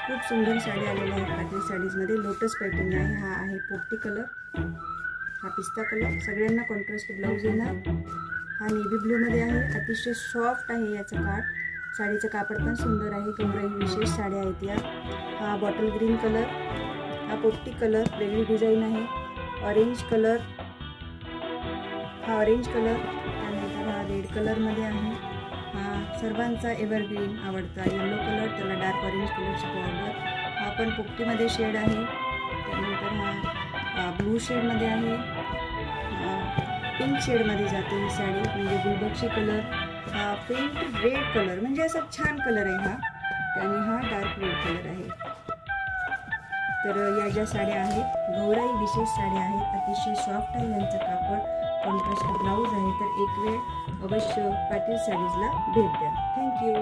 खूप सुंदर साडी आलेल्या आहेत पाटील साडीजमध्ये. लोटस पॅटर्न आहे. हा आहे पोपटी कलर, हा पिस्ता कलर. सगळ्यांना कॉन्ट्रास्ट ब्लाऊज येणार. हा नेव्ही ब्लूमध्ये आहे. अतिशय सॉफ्ट आहे याचं काठ. साडीचं कापड पण सुंदर आहे. गौराई विशेष साड्या आहेत या. हा बॉटल ग्रीन कलर, हा पोपटी कलर, वेगळी डिझाईन आहे. ऑरेंज कलर, हा ऑरेंज कलर. त्यानंतर हा रेड कलरमध्ये आहे. हा सर्वांचा एव्हरग्रीन आवडता येलो कलर, त्याला डार्क ऑरेंज कलरची बॉर्डर. हा पण पोपटीमध्ये शेड आहे. त्यानंतर हा ब्लू शेडमध्ये आहे. पिंक शेडमध्ये जाते ही साडी, म्हणजे गुलबक्षी कलर. हा फेंट रेड कलर, म्हणजे असा छान कलर आहे हा. आणि हा डार्क रेड कलर आहे. तर या ज्या साड्या आहेत गौराई विशेष साड्या आहेत. अतिशय सॉफ्ट आहे यांचं कापड. कॉन्ट्रास्ट ब्लाऊज आहे. तर एक वेळ अवश्य पाटील साडीजला भेट द्या. थँक्यू.